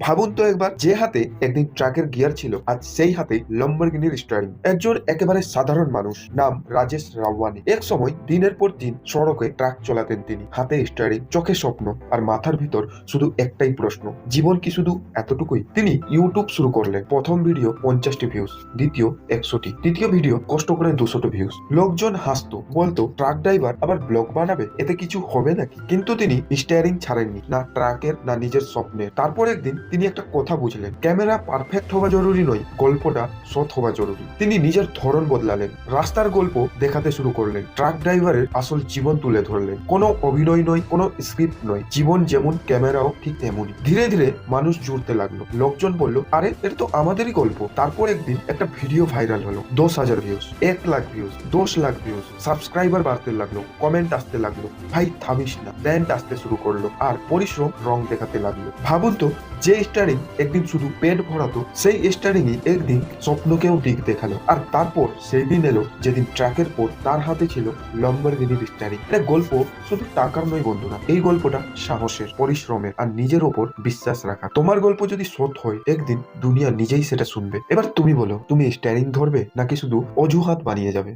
ভাবুন তো একবার, যে হাতে একদিন ট্রাকের গিয়ার ছিল আজ সেই হাতে লম্বরগিনির স্টিয়ারিং। একজন একেবারে সাধারণ মানুষ, নাম রাজেশ রাওয়ানি। এক সময় দিনের পর দিন সড়কে ট্রাক চালাতেন তিনি, হাতে স্টিয়ারিং, চোখে স্বপ্ন, আর মাথার ভিতর শুধু একটাই প্রশ্ন, জীবন কি শুধু এতটুকুই? তিনি ইউটিউব শুরু করলেন। প্রথম ভিডিও 50টি ভিউজ, দ্বিতীয় 100টি, তৃতীয় ভিডিও কষ্ট করে 200টি ভিউজ। লোকজন হাসতো, বলতো ট্রাক ড্রাইভার আবার ব্লগ বানাবে, এতে কিছু হবে নাকি? কিন্তু তিনি স্টিয়ারিং ছাড়েননি, না ট্রাকের না নিজের স্বপ্নের। তারপর একদিন তিনি একটা কথা বুঝলেন, ক্যামেরা পারফেক্ট হওয়া জরুরি নয়, গল্পটা সৎ হওয়া জরুরি। তিনি নিজের ধরন বদলালেন, রাস্তার গল্প দেখাতে শুরু করলেন, ট্রাক ড্রাইভারের আসল জীবন তুলে ধরলেন। কোনো অভিনয় নয়, কোনো স্ক্রিপ্ট নয়, জীবন যেমন ক্যামেরাও ঠিক তেমনই। ধীরে ধীরে মানুষ জুড়তে লাগলো, লোকজন বলল, আরে এটা তো আমাদেরই গল্প। তারপর একদিন একটা ভিডিও ভাইরাল হলো, 10,000 views, 1 lakh views, 10 lakh views, subscriber বাড়তে লাগলো, কমেন্ট আসতে লাগলো, ভাই থামিস না, ব্র্যান্ড আসতে শুরু করলো, আর পরিশ্রম রং দেখাতে লাগলো। ভাবুন তো, যে স্টারিং একদিন শুধু পেট ভরাতো, সেই স্টারিংই একদিন স্বপ্নকেও দিক দেখালো। আর তারপর সেই দিন এলো যেদিন ট্রাকের পর তার হাতে ছিল লম্বরগিনির স্টারিং। এটা গল্প শুধু টাকার নয় বন্ধুরা, এই গল্পটা সাহসের, পরিশ্রমের, আর নিজের ওপর বিশ্বাস রাখা। তোমার গল্প যদি সৎ হয়, একদিন দুনিয়া নিজেই সেটা শুনবে। এবার তুমি বলো, তুমি স্টারিং ধরবে নাকি শুধু অজুহাত বানিয়ে যাবে?